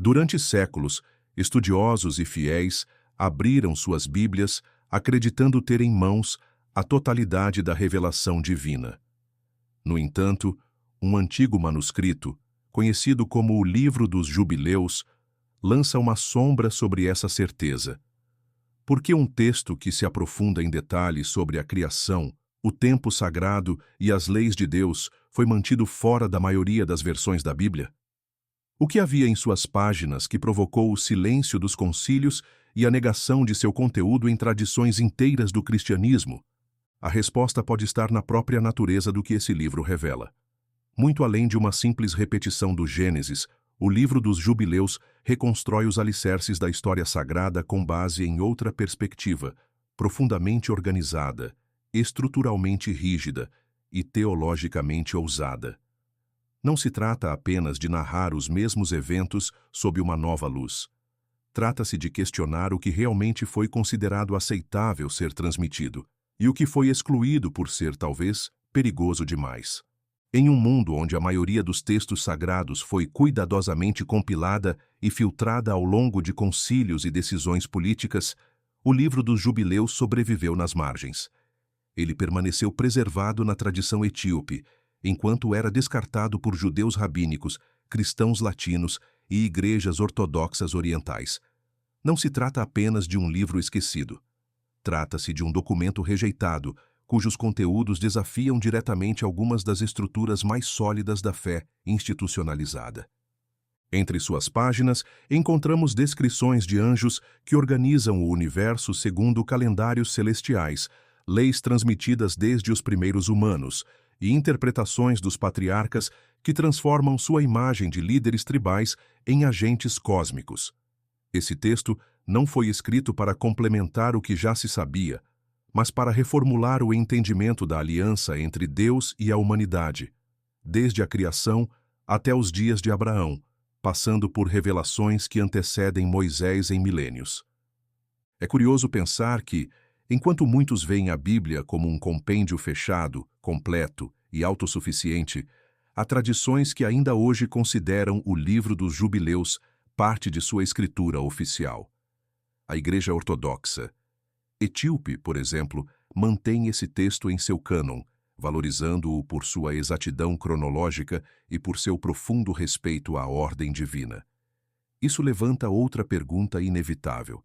Durante séculos, estudiosos e fiéis abriram suas Bíblias acreditando ter em mãos a totalidade da revelação divina. No entanto, um antigo manuscrito, conhecido como o Livro dos Jubileus, lança uma sombra sobre essa certeza. Por que um texto que se aprofunda em detalhes sobre a criação, o tempo sagrado e as leis de Deus foi mantido fora da maioria das versões da Bíblia? O que havia em suas páginas que provocou o silêncio dos concílios e a negação de seu conteúdo em tradições inteiras do cristianismo? A resposta pode estar na própria natureza do que esse livro revela. Muito além de uma simples repetição do Gênesis, o Livro dos Jubileus reconstrói os alicerces da história sagrada com base em outra perspectiva, profundamente organizada, estruturalmente rígida e teologicamente ousada. Não se trata apenas de narrar os mesmos eventos sob uma nova luz. Trata-se de questionar o que realmente foi considerado aceitável ser transmitido e o que foi excluído por ser, talvez, perigoso demais. Em um mundo onde a maioria dos textos sagrados foi cuidadosamente compilada e filtrada ao longo de concílios e decisões políticas, o Livro dos Jubileus sobreviveu nas margens. Ele permaneceu preservado na tradição etíope, enquanto era descartado por judeus rabínicos, cristãos latinos e igrejas ortodoxas orientais. Não se trata apenas de um livro esquecido. Trata-se de um documento rejeitado, cujos conteúdos desafiam diretamente algumas das estruturas mais sólidas da fé institucionalizada. Entre suas páginas, encontramos descrições de anjos que organizam o universo segundo calendários celestiais, leis transmitidas desde os primeiros humanos, e interpretações dos patriarcas que transformam sua imagem de líderes tribais em agentes cósmicos. Esse texto não foi escrito para complementar o que já se sabia, mas para reformular o entendimento da aliança entre Deus e a humanidade, desde a criação até os dias de Abraão, passando por revelações que antecedem Moisés em milênios. É curioso pensar que, enquanto muitos veem a Bíblia como um compêndio fechado, completo e autossuficiente, há tradições que ainda hoje consideram o Livro dos Jubileus parte de sua escritura oficial. A Igreja Ortodoxa etíope, por exemplo, mantém esse texto em seu cânon, valorizando-o por sua exatidão cronológica e por seu profundo respeito à ordem divina. Isso levanta outra pergunta inevitável.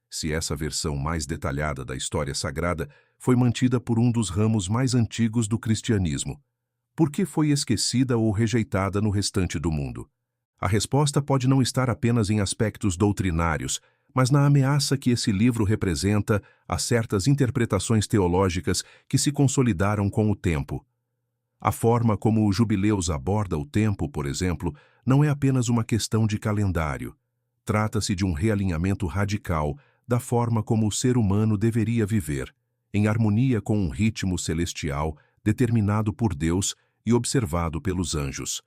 Se essa versão mais detalhada da história sagrada foi mantida por um dos ramos mais antigos do cristianismo, por que foi esquecida ou rejeitada no restante do mundo? A resposta pode não estar apenas em aspectos doutrinários, mas na ameaça que esse livro representa a certas interpretações teológicas que se consolidaram com o tempo. A forma como o Jubileus aborda o tempo, por exemplo, não é apenas uma questão de calendário. Trata-se de um realinhamento radical da forma como o ser humano deveria viver, em harmonia com um ritmo celestial determinado por Deus e observado pelos anjos.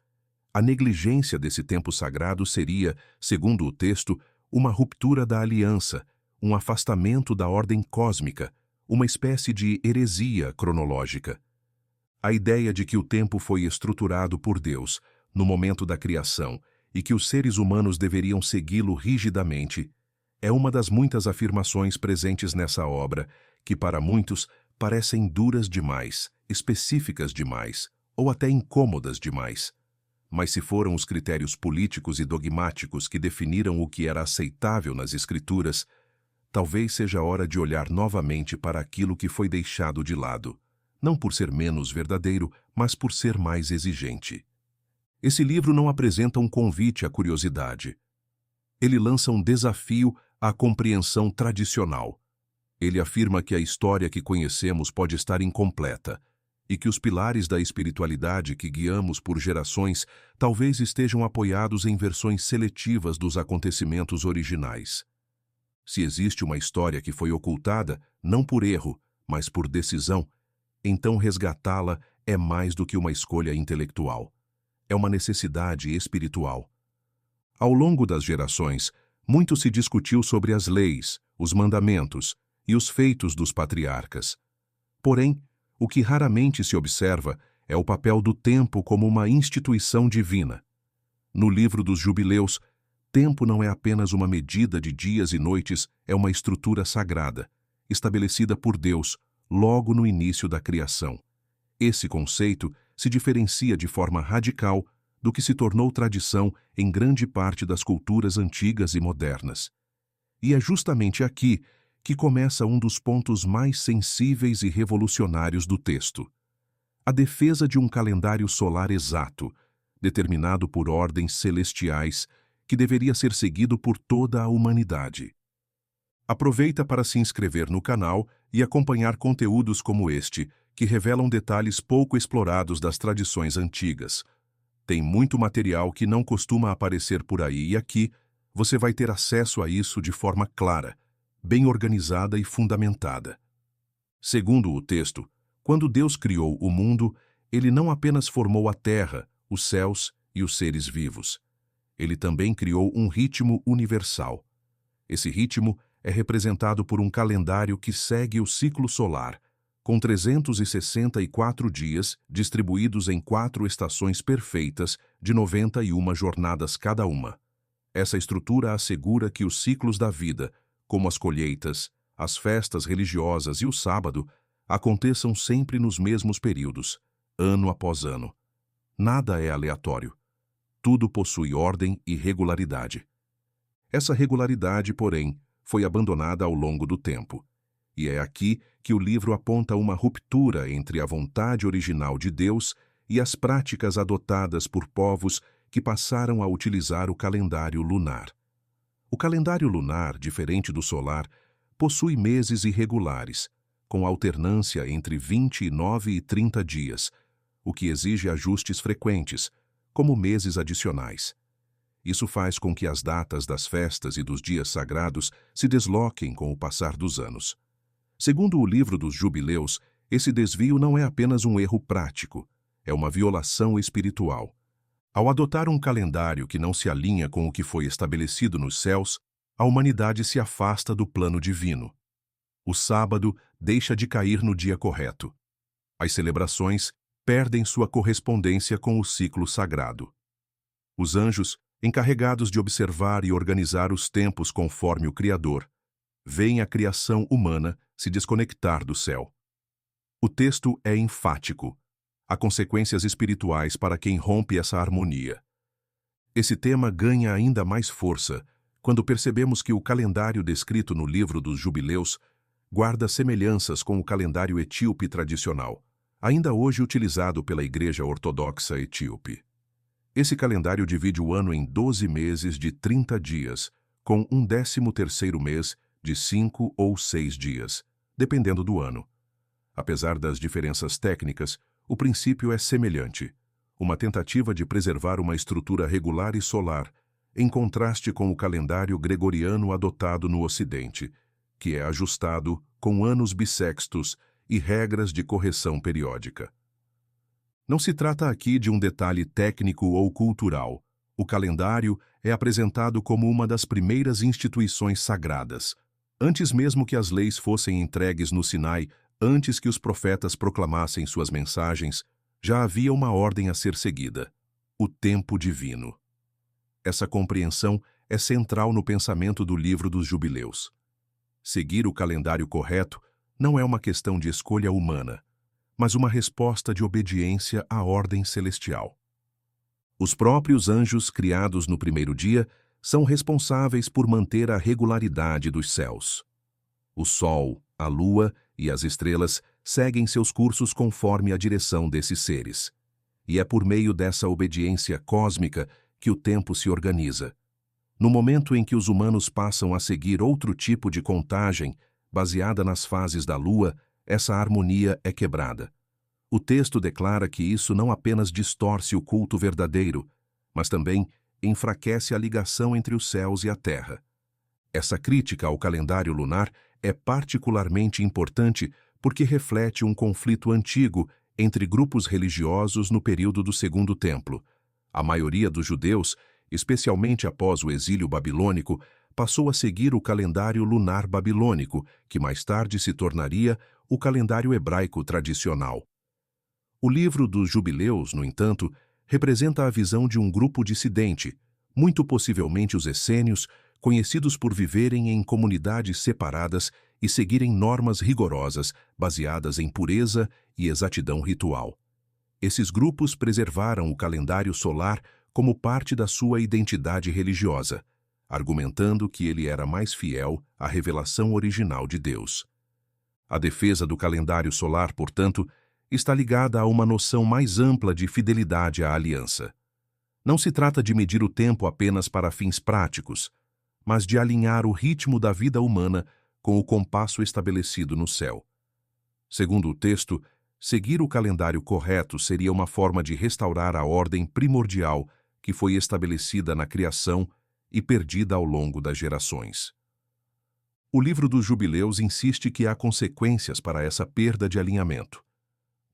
A negligência desse tempo sagrado seria, segundo o texto, uma ruptura da aliança, um afastamento da ordem cósmica, uma espécie de heresia cronológica. A ideia de que o tempo foi estruturado por Deus, no momento da criação, e que os seres humanos deveriam segui-lo rigidamente, é uma das muitas afirmações presentes nessa obra, que para muitos parecem duras demais, específicas demais, ou até incômodas demais. Mas se foram os critérios políticos e dogmáticos que definiram o que era aceitável nas Escrituras, talvez seja hora de olhar novamente para aquilo que foi deixado de lado, não por ser menos verdadeiro, mas por ser mais exigente. Esse livro não apresenta um convite à curiosidade. Ele lança um desafio à compreensão tradicional. Ele afirma que a história que conhecemos pode estar incompleta, e que os pilares da espiritualidade que guiamos por gerações talvez estejam apoiados em versões seletivas dos acontecimentos originais. Se existe uma história que foi ocultada, não por erro, mas por decisão, então resgatá-la é mais do que uma escolha intelectual. É uma necessidade espiritual. Ao longo das gerações, muito se discutiu sobre as leis, os mandamentos e os feitos dos patriarcas. Porém, o que raramente se observa é o papel do tempo como uma instituição divina. No Livro dos Jubileus, Tempo não é apenas uma medida de dias e noites, é uma estrutura sagrada, estabelecida por Deus logo no início da criação. Esse conceito se diferencia de forma radical do que se tornou tradição em grande parte das culturas antigas e modernas. E é justamente aqui que começa um dos pontos mais sensíveis e revolucionários do texto: a defesa de um calendário solar exato, determinado por ordens celestiais, que deveria ser seguido por toda a humanidade. Aproveita para se inscrever no canal e acompanhar conteúdos como este, que revelam detalhes pouco explorados das tradições antigas. Tem muito material que não costuma aparecer por aí e aqui você vai ter acesso a isso de forma clara, bem organizada e fundamentada. Segundo o texto, quando Deus criou o mundo, ele não apenas formou a terra, os céus e os seres vivos. Ele também criou um ritmo universal. Esse ritmo é representado por um calendário que segue o ciclo solar, com 364 dias distribuídos em 4 estações perfeitas de 91 jornadas cada uma. Essa estrutura assegura que os ciclos da vida, como as colheitas, as festas religiosas e o sábado, aconteçam sempre nos mesmos períodos, ano após ano. Nada é aleatório. Tudo possui ordem e regularidade. Essa regularidade, porém, foi abandonada ao longo do tempo. E é aqui que o livro aponta uma ruptura entre a vontade original de Deus e as práticas adotadas por povos que passaram a utilizar o calendário lunar. O calendário lunar, diferente do solar, possui meses irregulares, com alternância entre 29 e 30 dias, o que exige ajustes frequentes, como meses adicionais. Isso faz com que as datas das festas e dos dias sagrados se desloquem com o passar dos anos. Segundo o livro dos Jubileus, esse desvio não é apenas um erro prático, é uma violação espiritual. Ao adotar um calendário que não se alinha com o que foi estabelecido nos céus, a humanidade se afasta do plano divino. O sábado deixa de cair no dia correto. As celebrações perdem sua correspondência com o ciclo sagrado. Os anjos, encarregados de observar e organizar os tempos conforme o Criador, veem a criação humana se desconectar do céu. O texto é enfático. Há consequências espirituais para quem rompe essa harmonia. Esse tema ganha ainda mais força quando percebemos que o calendário descrito no livro dos Jubileus guarda semelhanças com o calendário etíope tradicional, ainda hoje utilizado pela Igreja Ortodoxa Etíope. Esse calendário divide o ano em 12 meses de 30 dias, com um 13º mês de 5 ou 6 dias, dependendo do ano. Apesar das diferenças técnicas, o princípio é semelhante, uma tentativa de preservar uma estrutura regular e solar, em contraste com o calendário gregoriano adotado no Ocidente, que é ajustado com anos bissextos e regras de correção periódica. Não se trata aqui de um detalhe técnico ou cultural. O calendário é apresentado como uma das primeiras instituições sagradas. Antes mesmo que as leis fossem entregues no Sinai, antes que os profetas proclamassem suas mensagens, já havia uma ordem a ser seguida: o tempo divino. Essa compreensão é central no pensamento do livro dos Jubileus. Seguir o calendário correto não é uma questão de escolha humana, mas uma resposta de obediência à ordem celestial. Os próprios anjos criados no primeiro dia são responsáveis por manter a regularidade dos céus. O sol, a lua e as estrelas seguem seus cursos conforme a direção desses seres. E é por meio dessa obediência cósmica que o tempo se organiza. No momento em que os humanos passam a seguir outro tipo de contagem, baseada nas fases da lua, essa harmonia é quebrada. O texto declara que isso não apenas distorce o culto verdadeiro, mas também enfraquece a ligação entre os céus e a terra. Essa crítica ao calendário lunar é particularmente importante porque reflete um conflito antigo entre grupos religiosos no período do Segundo Templo. A maioria dos judeus, especialmente após o exílio babilônico, passou a seguir o calendário lunar babilônico, que mais tarde se tornaria o calendário hebraico tradicional. O livro dos Jubileus, no entanto, representa a visão de um grupo dissidente, muito possivelmente os essênios, conhecidos por viverem em comunidades separadas e seguirem normas rigorosas baseadas em pureza e exatidão ritual. Esses grupos preservaram o calendário solar como parte da sua identidade religiosa, argumentando que ele era mais fiel à revelação original de Deus. A defesa do calendário solar, portanto, está ligada a uma noção mais ampla de fidelidade à aliança. Não se trata de medir o tempo apenas para fins práticos, mas de alinhar o ritmo da vida humana com o compasso estabelecido no céu. Segundo o texto, seguir o calendário correto seria uma forma de restaurar a ordem primordial que foi estabelecida na criação e perdida ao longo das gerações. O livro dos Jubileus insiste que há consequências para essa perda de alinhamento.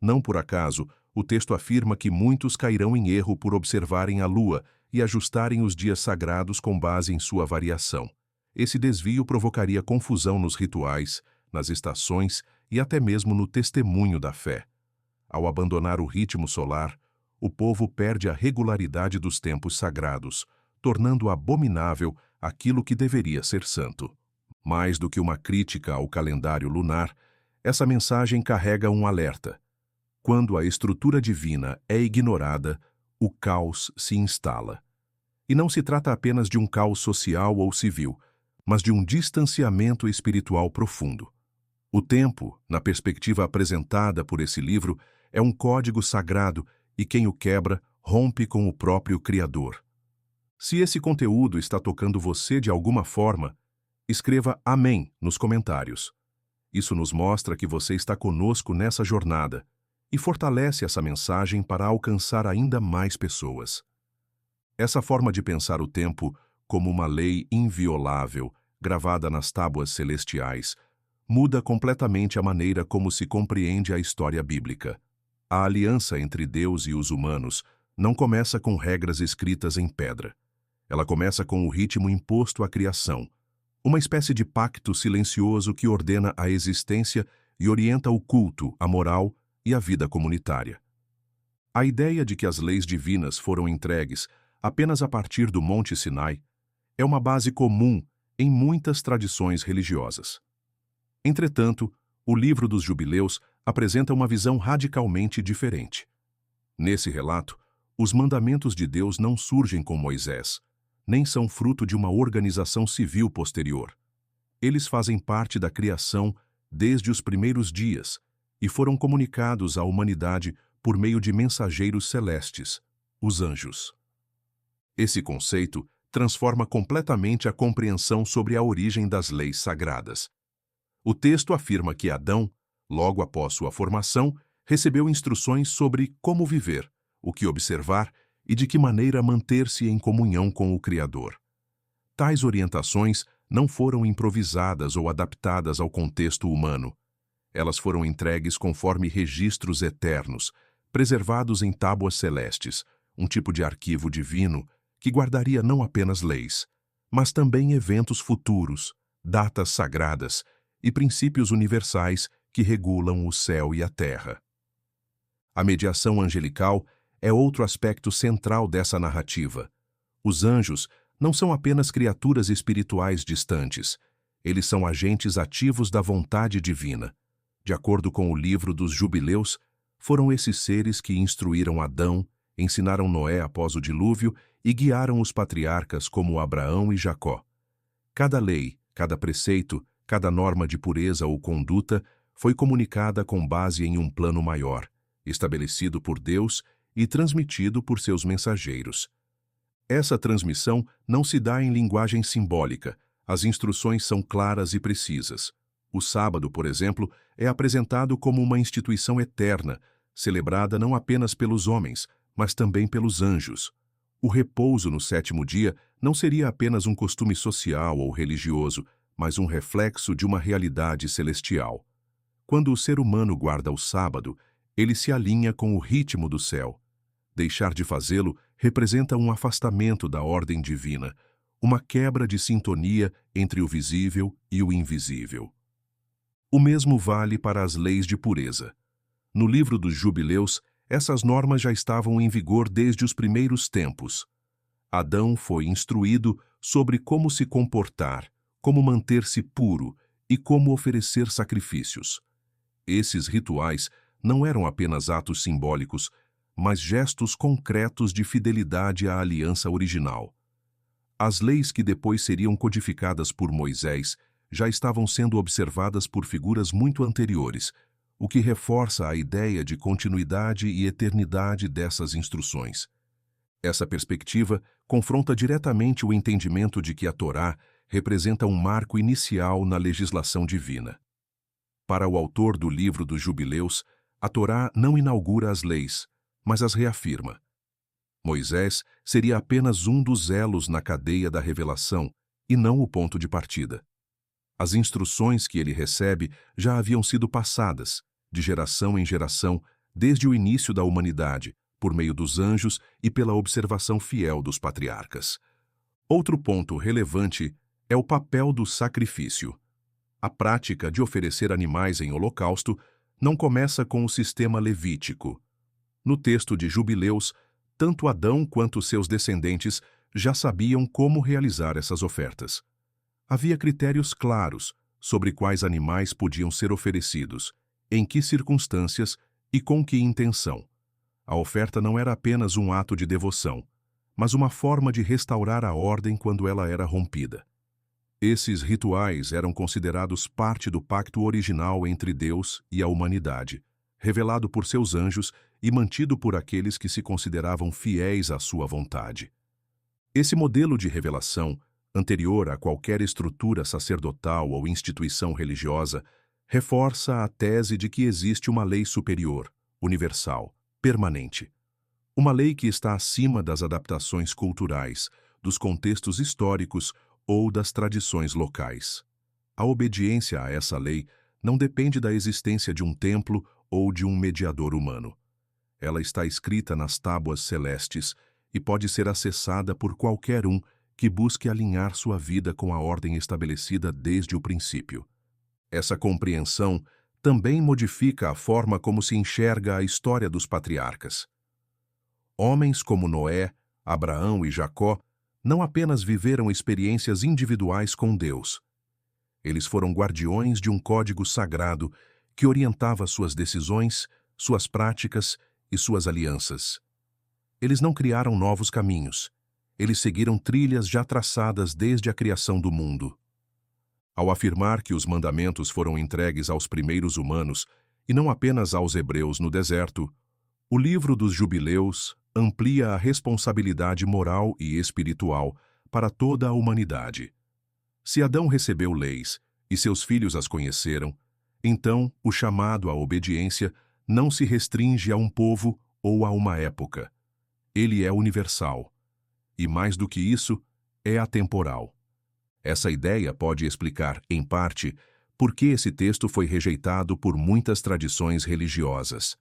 Não por acaso, o texto afirma que muitos cairão em erro por observarem a lua e ajustarem os dias sagrados com base em sua variação. Esse desvio provocaria confusão nos rituais, nas estações e até mesmo no testemunho da fé. Ao abandonar o ritmo solar, o povo perde a regularidade dos tempos sagrados, tornando abominável aquilo que deveria ser santo. Mais do que uma crítica ao calendário lunar, essa mensagem carrega um alerta. Quando a estrutura divina é ignorada, o caos se instala. E não se trata apenas de um caos social ou civil, mas de um distanciamento espiritual profundo. O tempo, na perspectiva apresentada por esse livro, é um código sagrado e quem o quebra rompe com o próprio Criador. Se esse conteúdo está tocando você de alguma forma, escreva Amém nos comentários. Isso nos mostra que você está conosco nessa jornada e fortalece essa mensagem para alcançar ainda mais pessoas. Essa forma de pensar o tempo como uma lei inviolável, gravada nas tábuas celestiais, muda completamente a maneira como se compreende a história bíblica. A aliança entre Deus e os humanos não começa com regras escritas em pedra. Ela começa com o ritmo imposto à criação, uma espécie de pacto silencioso que ordena a existência e orienta o culto, a moral e a vida comunitária. A ideia de que as leis divinas foram entregues apenas a partir do Monte Sinai é uma base comum em muitas tradições religiosas. Entretanto, o livro dos Jubileus apresenta uma visão radicalmente diferente. Nesse relato, os mandamentos de Deus não surgem com Moisés, nem são fruto de uma organização civil posterior. Eles fazem parte da criação desde os primeiros dias e foram comunicados à humanidade por meio de mensageiros celestes, os anjos. Esse conceito transforma completamente a compreensão sobre a origem das leis sagradas. O texto afirma que Adão, logo após sua formação, recebeu instruções sobre como viver, o que observar e de que maneira manter-se em comunhão com o Criador. Tais orientações não foram improvisadas ou adaptadas ao contexto humano. Elas foram entregues conforme registros eternos, preservados em tábuas celestes, um tipo de arquivo divino que guardaria não apenas leis, mas também eventos futuros, datas sagradas e princípios universais que regulam o céu e a terra. A mediação angelical é outro aspecto central dessa narrativa. Os anjos não são apenas criaturas espirituais distantes, eles são agentes ativos da vontade divina. De acordo com o livro dos Jubileus, foram esses seres que instruíram Adão, ensinaram Noé após o dilúvio e guiaram os patriarcas como Abraão e Jacó. Cada lei, cada preceito, cada norma de pureza ou conduta foi comunicada com base em um plano maior, estabelecido por Deus e transmitido por seus mensageiros. Essa transmissão não se dá em linguagem simbólica, as instruções são claras e precisas. O sábado, por exemplo, é apresentado como uma instituição eterna, celebrada não apenas pelos homens, mas também pelos anjos. O repouso no sétimo dia não seria apenas um costume social ou religioso, mas um reflexo de uma realidade celestial. Quando o ser humano guarda o sábado, ele se alinha com o ritmo do céu. Deixar de fazê-lo representa um afastamento da ordem divina, uma quebra de sintonia entre o visível e o invisível. O mesmo vale para as leis de pureza. No livro dos Jubileus, essas normas já estavam em vigor desde os primeiros tempos. Adão foi instruído sobre como se comportar, como manter-se puro e como oferecer sacrifícios. Esses rituais não eram apenas atos simbólicos, mas gestos concretos de fidelidade à aliança original. As leis que depois seriam codificadas por Moisés já estavam sendo observadas por figuras muito anteriores, o que reforça a ideia de continuidade e eternidade dessas instruções. Essa perspectiva confronta diretamente o entendimento de que a Torá representa um marco inicial na legislação divina. Para o autor do livro dos Jubileus, a Torá não inaugura as leis, mas as reafirma. Moisés seria apenas um dos elos na cadeia da revelação e não o ponto de partida. As instruções que ele recebe já haviam sido passadas, de geração em geração, desde o início da humanidade, por meio dos anjos e pela observação fiel dos patriarcas. Outro ponto relevante é o papel do sacrifício. A prática de oferecer animais em holocausto não começa com o sistema levítico. No texto de Jubileus, tanto Adão quanto seus descendentes já sabiam como realizar essas ofertas. Havia critérios claros sobre quais animais podiam ser oferecidos, em que circunstâncias e com que intenção. A oferta não era apenas um ato de devoção, mas uma forma de restaurar a ordem quando ela era rompida. Esses rituais eram considerados parte do pacto original entre Deus e a humanidade, revelado por seus anjos e mantido por aqueles que se consideravam fiéis à sua vontade. Esse modelo de revelação, anterior a qualquer estrutura sacerdotal ou instituição religiosa, reforça a tese de que existe uma lei superior, universal, permanente. Uma lei que está acima das adaptações culturais, dos contextos históricos ou das tradições locais. A obediência a essa lei não depende da existência de um templo ou de um mediador humano. Ela está escrita nas tábuas celestes e pode ser acessada por qualquer um que busque alinhar sua vida com a ordem estabelecida desde o princípio. Essa compreensão também modifica a forma como se enxerga a história dos patriarcas. Homens como Noé, Abraão e Jacó não apenas viveram experiências individuais com Deus. Eles foram guardiões de um código sagrado que orientava suas decisões, suas práticas e suas alianças. Eles não criaram novos caminhos. Eles seguiram trilhas já traçadas desde a criação do mundo. Ao afirmar que os mandamentos foram entregues aos primeiros humanos e não apenas aos hebreus no deserto, o livro dos Jubileus amplia a responsabilidade moral e espiritual para toda a humanidade. Se Adão recebeu leis e seus filhos as conheceram, então o chamado à obediência não se restringe a um povo ou a uma época. Ele é universal. E mais do que isso, é atemporal. Essa ideia pode explicar, em parte, por que esse texto foi rejeitado por muitas tradições religiosas.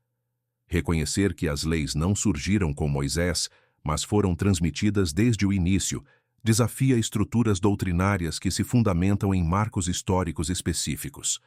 Reconhecer que as leis não surgiram com Moisés, mas foram transmitidas desde o início, desafia estruturas doutrinárias que se fundamentam em marcos históricos específicos.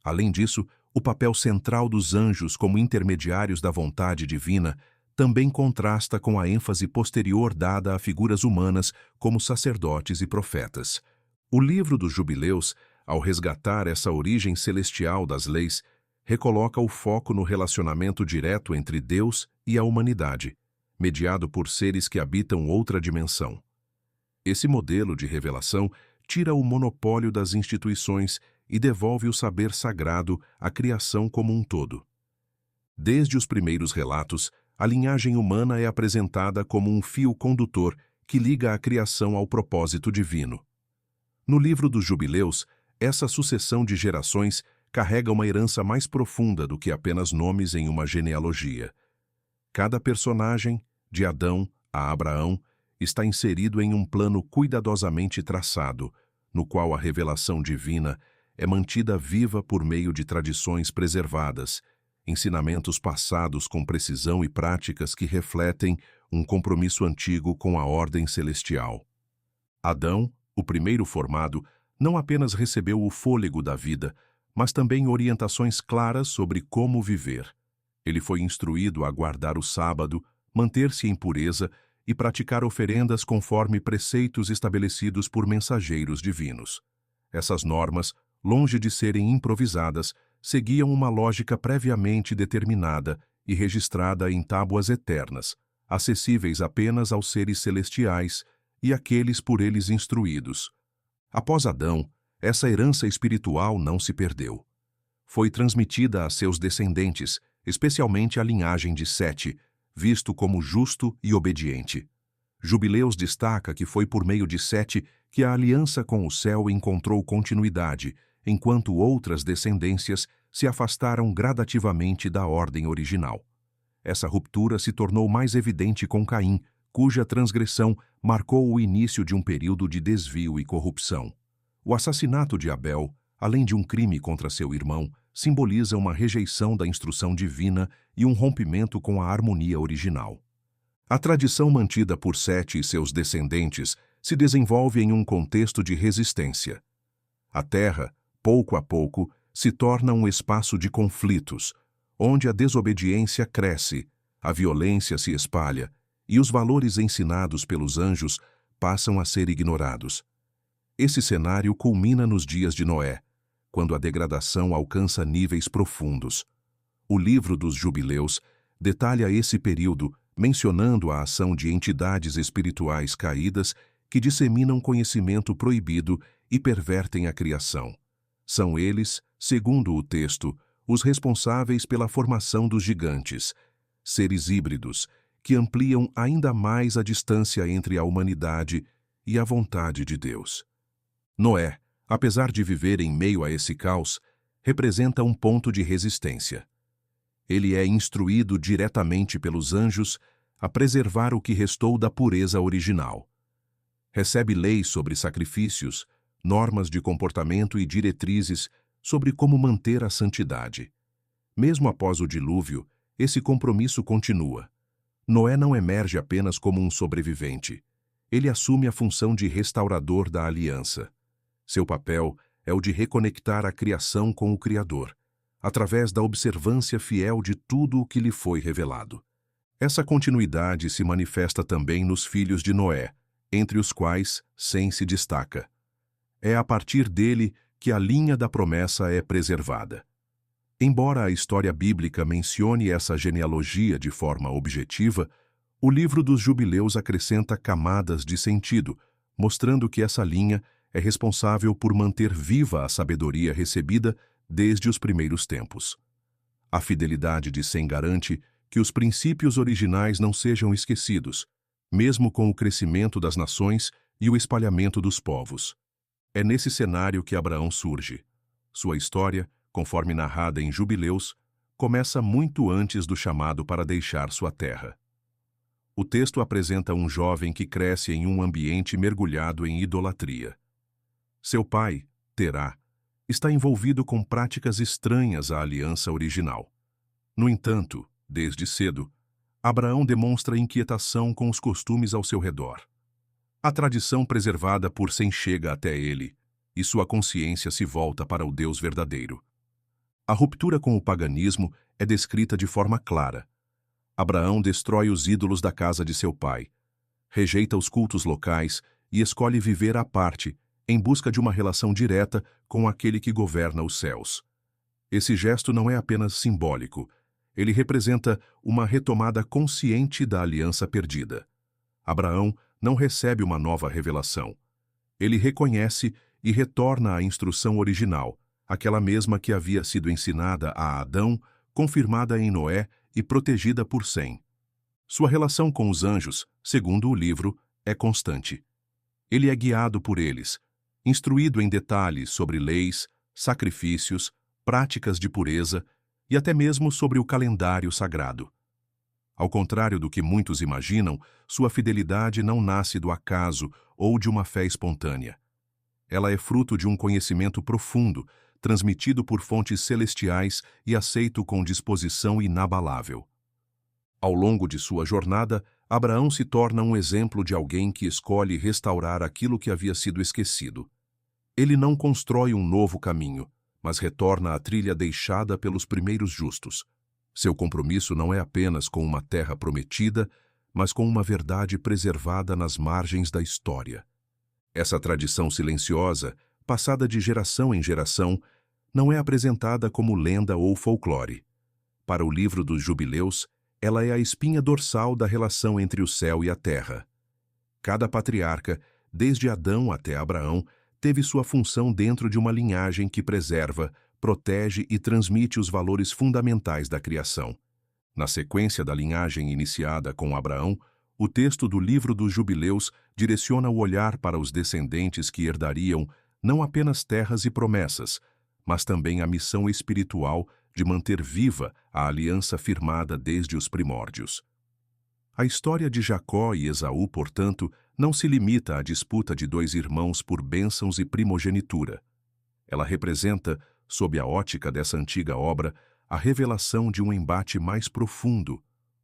Além disso, o papel central dos anjos como intermediários da vontade divina também contrasta com a ênfase posterior dada a figuras humanas como sacerdotes e profetas. O livro dos Jubileus, ao resgatar essa origem celestial das leis, recoloca o foco no relacionamento direto entre Deus e a humanidade, mediado por seres que habitam outra dimensão. Esse modelo de revelação tira o monopólio das instituições e devolve o saber sagrado à criação como um todo. Desde os primeiros relatos, a linhagem humana é apresentada como um fio condutor que liga a criação ao propósito divino. No livro dos Jubileus, essa sucessão de gerações carrega uma herança mais profunda do que apenas nomes em uma genealogia. Cada personagem, de Adão a Abraão, está inserido em um plano cuidadosamente traçado, no qual a revelação divina é mantida viva por meio de tradições preservadas, ensinamentos passados com precisão e práticas que refletem um compromisso antigo com a ordem celestial. Adão, o primeiro formado, não apenas recebeu o fôlego da vida, mas também orientações claras sobre como viver. Ele foi instruído a guardar o sábado, manter-se em pureza e praticar oferendas conforme preceitos estabelecidos por mensageiros divinos. Essas normas, longe de serem improvisadas, seguiam uma lógica previamente determinada e registrada em tábuas eternas, acessíveis apenas aos seres celestiais e àqueles por eles instruídos. Após Adão, essa herança espiritual não se perdeu. Foi transmitida a seus descendentes, especialmente à linhagem de Sete, visto como justo e obediente. Jubileus destaca que foi por meio de Sete que a aliança com o céu encontrou continuidade, enquanto outras descendências se afastaram gradativamente da ordem original. Essa ruptura se tornou mais evidente com Caim, cuja transgressão marcou o início de um período de desvio e corrupção. O assassinato de Abel, além de um crime contra seu irmão, simboliza uma rejeição da instrução divina e um rompimento com a harmonia original. A tradição mantida por Sete e seus descendentes se desenvolve em um contexto de resistência. A Terra, pouco a pouco, se torna um espaço de conflitos, onde a desobediência cresce, a violência se espalha e os valores ensinados pelos anjos passam a ser ignorados. Esse cenário culmina nos dias de Noé, quando a degradação alcança níveis profundos. O livro dos Jubileus detalha esse período, mencionando a ação de entidades espirituais caídas que disseminam conhecimento proibido e pervertem a criação. São eles, segundo o texto, os responsáveis pela formação dos gigantes, seres híbridos, que ampliam ainda mais a distância entre a humanidade e a vontade de Deus. Noé, apesar de viver em meio a esse caos, representa um ponto de resistência. Ele é instruído diretamente pelos anjos a preservar o que restou da pureza original. Recebe leis sobre sacrifícios, normas de comportamento e diretrizes sobre como manter a santidade. Mesmo após o dilúvio, esse compromisso continua. Noé não emerge apenas como um sobrevivente. Ele assume a função de restaurador da aliança. Seu papel é o de reconectar a criação com o Criador, através da observância fiel de tudo o que lhe foi revelado. Essa continuidade se manifesta também nos filhos de Noé, entre os quais Sem se destaca. É a partir dele que a linha da promessa é preservada. Embora a história bíblica mencione essa genealogia de forma objetiva, o livro dos Jubileus acrescenta camadas de sentido, mostrando que essa linha é responsável por manter viva a sabedoria recebida desde os primeiros tempos. A fidelidade de Sem garante que os princípios originais não sejam esquecidos, mesmo com o crescimento das nações e o espalhamento dos povos. É nesse cenário que Abraão surge. Sua história, conforme narrada em Jubileus, começa muito antes do chamado para deixar sua terra. O texto apresenta um jovem que cresce em um ambiente mergulhado em idolatria. Seu pai, Terá, está envolvido com práticas estranhas à aliança original. No entanto, desde cedo, Abraão demonstra inquietação com os costumes ao seu redor. A tradição preservada por Sem chega até ele, e sua consciência se volta para o Deus verdadeiro. A ruptura com o paganismo é descrita de forma clara. Abraão destrói os ídolos da casa de seu pai, rejeita os cultos locais e escolhe viver à parte, em busca de uma relação direta com aquele que governa os céus. Esse gesto não é apenas simbólico, ele representa uma retomada consciente da aliança perdida. Abraão não recebe uma nova revelação. Ele reconhece e retorna à instrução original, aquela mesma que havia sido ensinada a Adão, confirmada em Noé e protegida por Sem. Sua relação com os anjos, segundo o livro, é constante. Ele é guiado por eles, instruído em detalhes sobre leis, sacrifícios, práticas de pureza e até mesmo sobre o calendário sagrado. Ao contrário do que muitos imaginam, sua fidelidade não nasce do acaso ou de uma fé espontânea. Ela é fruto de um conhecimento profundo, transmitido por fontes celestiais e aceito com disposição inabalável. Ao longo de sua jornada, Abraão se torna um exemplo de alguém que escolhe restaurar aquilo que havia sido esquecido. Ele não constrói um novo caminho, mas retorna à trilha deixada pelos primeiros justos. Seu compromisso não é apenas com uma terra prometida, mas com uma verdade preservada nas margens da história. Essa tradição silenciosa, passada de geração em geração, não é apresentada como lenda ou folclore. Para o livro dos Jubileus, ela é a espinha dorsal da relação entre o céu e a terra. Cada patriarca, desde Adão até Abraão, teve sua função dentro de uma linhagem que preserva, protege e transmite os valores fundamentais da criação. Na sequência da linhagem iniciada com Abraão, o texto do livro dos Jubileus direciona o olhar para os descendentes que herdariam não apenas terras e promessas, mas também a missão espiritual de manter viva a aliança firmada desde os primórdios. A história de Jacó e Esaú, portanto, não se limita à disputa de dois irmãos por bênçãos e primogenitura. Ela representa, sob a ótica dessa antiga obra, a revelação de um embate mais profundo,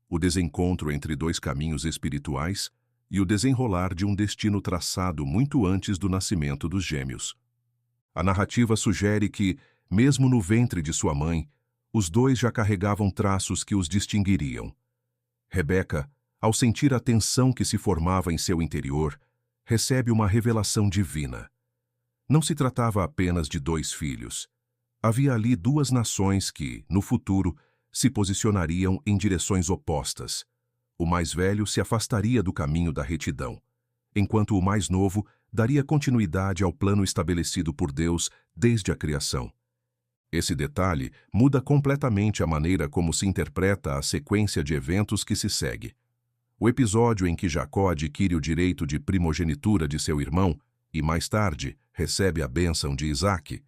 o desencontro entre dois caminhos espirituais e o desenrolar de um destino traçado muito antes do nascimento dos gêmeos. A narrativa sugere que, mesmo no ventre de sua mãe, os dois já carregavam traços que os distinguiriam. Rebeca, ao sentir a tensão que se formava em seu interior, recebe uma revelação divina. Não se tratava apenas de dois filhos. Havia ali duas nações que, no futuro, se posicionariam em direções opostas. O mais velho se afastaria do caminho da retidão, enquanto o mais novo daria continuidade ao plano estabelecido por Deus desde a criação. Esse detalhe muda completamente a maneira como se interpreta a sequência de eventos que se segue. O episódio em que Jacó adquire o direito de primogenitura de seu irmão e, mais tarde, recebe a bênção de Isaque,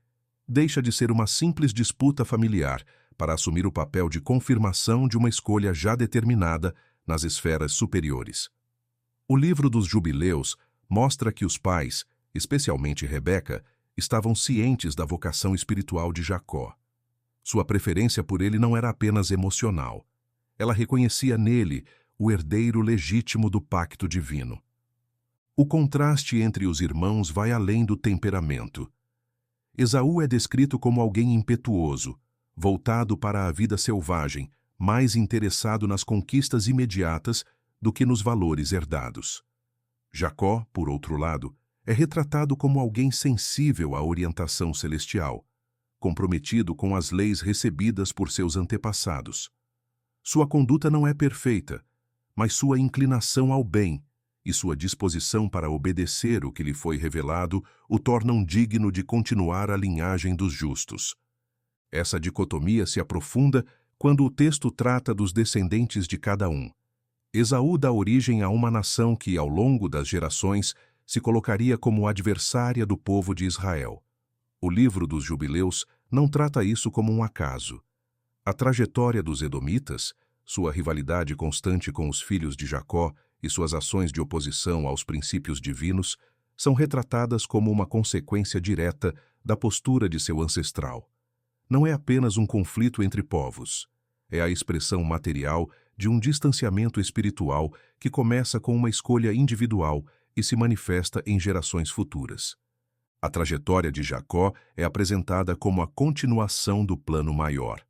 deixa de ser uma simples disputa familiar para assumir o papel de confirmação de uma escolha já determinada nas esferas superiores. O livro dos Jubileus mostra que os pais, especialmente Rebeca, estavam cientes da vocação espiritual de Jacó. Sua preferência por ele não era apenas emocional. Ela reconhecia nele o herdeiro legítimo do pacto divino. O contraste entre os irmãos vai além do temperamento. Esaú é descrito como alguém impetuoso, voltado para a vida selvagem, mais interessado nas conquistas imediatas do que nos valores herdados. Jacó, por outro lado, é retratado como alguém sensível à orientação celestial, comprometido com as leis recebidas por seus antepassados. Sua conduta não é perfeita, mas sua inclinação ao bem e sua disposição para obedecer o que lhe foi revelado o tornam digno de continuar a linhagem dos justos. Essa dicotomia se aprofunda quando o texto trata dos descendentes de cada um. Esaú dá origem a uma nação que, ao longo das gerações, se colocaria como adversária do povo de Israel. O livro dos Jubileus não trata isso como um acaso. A trajetória dos Edomitas, sua rivalidade constante com os filhos de Jacó e suas ações de oposição aos princípios divinos são retratadas como uma consequência direta da postura de seu ancestral. Não é apenas um conflito entre povos. É a expressão material de um distanciamento espiritual que começa com uma escolha individual e se manifesta em gerações futuras. A trajetória de Jacó é apresentada como a continuação do plano maior.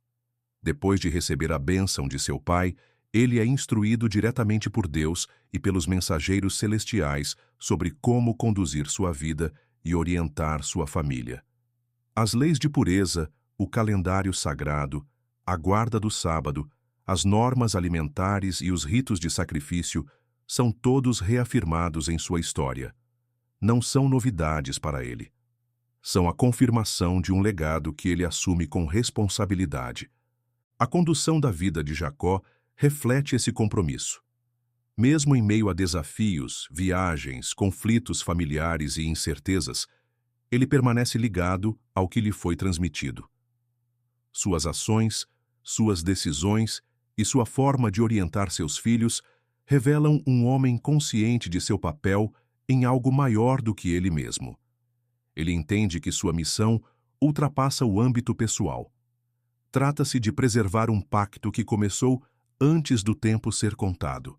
Depois de receber a bênção de seu pai, ele é instruído diretamente por Deus e pelos mensageiros celestiais sobre como conduzir sua vida e orientar sua família. As leis de pureza, o calendário sagrado, a guarda do sábado, as normas alimentares e os ritos de sacrifício são todos reafirmados em sua história. Não são novidades para ele. São a confirmação de um legado que ele assume com responsabilidade. A condução da vida de Jacó reflete esse compromisso. Mesmo em meio a desafios, viagens, conflitos familiares e incertezas, ele permanece ligado ao que lhe foi transmitido. Suas ações, suas decisões e sua forma de orientar seus filhos revelam um homem consciente de seu papel em algo maior do que ele mesmo. Ele entende que sua missão ultrapassa o âmbito pessoal. Trata-se de preservar um pacto que começou antes do tempo ser contado.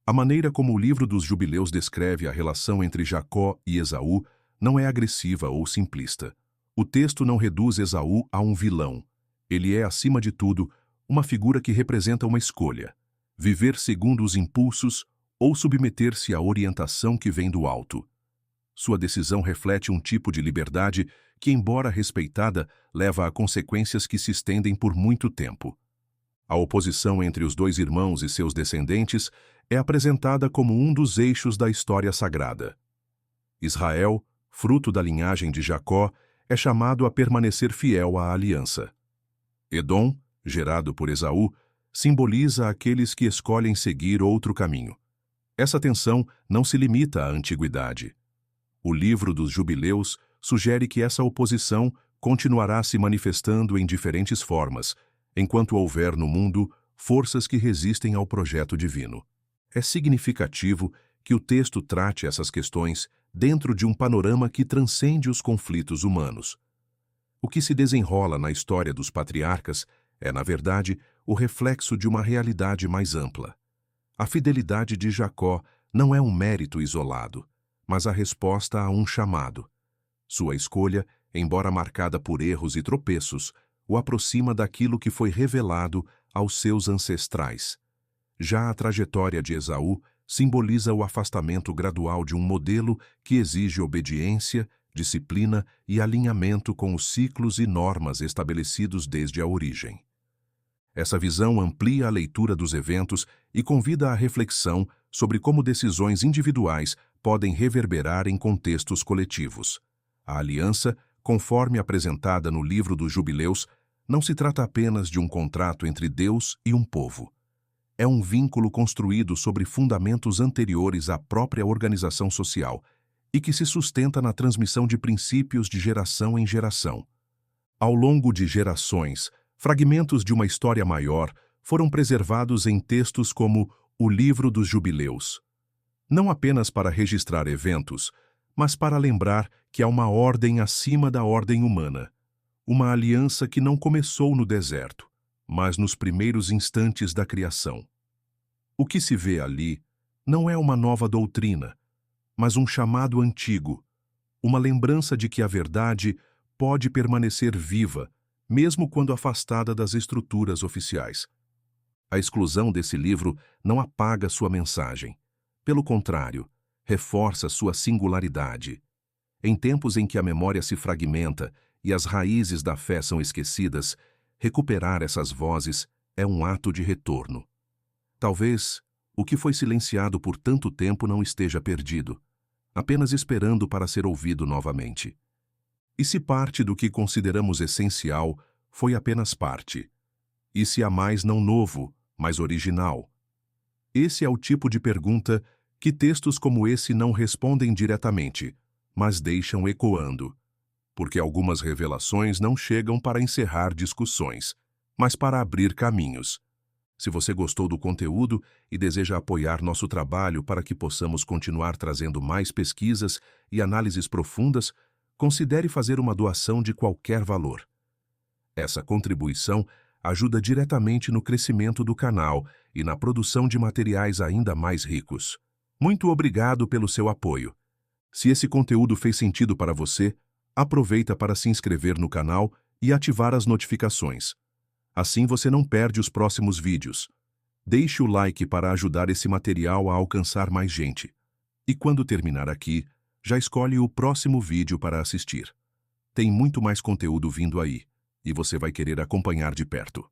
A maneira como o livro dos Jubileus descreve a relação entre Jacó e Esaú não é agressiva ou simplista. O texto não reduz Esaú a um vilão. Ele é, acima de tudo, uma figura que representa uma escolha. viver segundo os impulsos ou submeter-se à orientação que vem do alto. Sua decisão reflete um tipo de liberdade que, embora respeitada, leva a consequências que se estendem por muito tempo. A oposição entre os dois irmãos e seus descendentes é apresentada como um dos eixos da história sagrada. Israel, fruto da linhagem de Jacó, é chamado a permanecer fiel à aliança. Edom, gerado por Esaú, simboliza aqueles que escolhem seguir outro caminho. Essa tensão não se limita à antiguidade. O livro dos Jubileus sugere que essa oposição continuará se manifestando em diferentes formas, enquanto houver no mundo forças que resistem ao projeto divino. É significativo que o texto trate essas questões dentro de um panorama que transcende os conflitos humanos. O que se desenrola na história dos patriarcas é, na verdade, o reflexo de uma realidade mais ampla. A fidelidade de Jacó não é um mérito isolado, mas a resposta a um chamado. Sua escolha, embora marcada por erros e tropeços, o aproxima daquilo que foi revelado aos seus ancestrais. Já a trajetória de Esaú simboliza o afastamento gradual de um modelo que exige obediência, disciplina e alinhamento com os ciclos e normas estabelecidos desde a origem. Essa visão amplia a leitura dos eventos e convida à reflexão sobre como decisões individuais podem reverberar em contextos coletivos. A aliança, conforme apresentada no livro dos Jubileus, não se trata apenas de um contrato entre Deus e um povo. É um vínculo construído sobre fundamentos anteriores à própria organização social e que se sustenta na transmissão de princípios de geração em geração. Ao longo de gerações, fragmentos de uma história maior foram preservados em textos como o Livro dos Jubileus, não apenas para registrar eventos, mas para lembrar que há uma ordem acima da ordem humana, uma aliança que não começou no deserto, mas nos primeiros instantes da criação. O que se vê ali não é uma nova doutrina, mas um chamado antigo, uma lembrança de que a verdade pode permanecer viva, mesmo quando afastada das estruturas oficiais. A exclusão desse livro não apaga sua mensagem. Pelo contrário, reforça sua singularidade. Em tempos em que a memória se fragmenta e as raízes da fé são esquecidas, recuperar essas vozes é um ato de retorno. Talvez o que foi silenciado por tanto tempo não esteja perdido, apenas esperando para ser ouvido novamente. E se parte do que consideramos essencial foi apenas parte? E se há mais não novo, mas original? Esse é o tipo de pergunta que textos como esse não respondem diretamente, mas deixam ecoando. Porque algumas revelações não chegam para encerrar discussões, mas para abrir caminhos. Se você gostou do conteúdo e deseja apoiar nosso trabalho para que possamos continuar trazendo mais pesquisas e análises profundas, considere fazer uma doação de qualquer valor. Essa contribuição ajuda diretamente no crescimento do canal e na produção de materiais ainda mais ricos. Muito obrigado pelo seu apoio. Se esse conteúdo fez sentido para você, aproveita para se inscrever no canal e ativar as notificações. Assim você não perde os próximos vídeos. Deixe o like para ajudar esse material a alcançar mais gente. E quando terminar aqui, já escolhe o próximo vídeo para assistir. Tem muito mais conteúdo vindo aí, e você vai querer acompanhar de perto.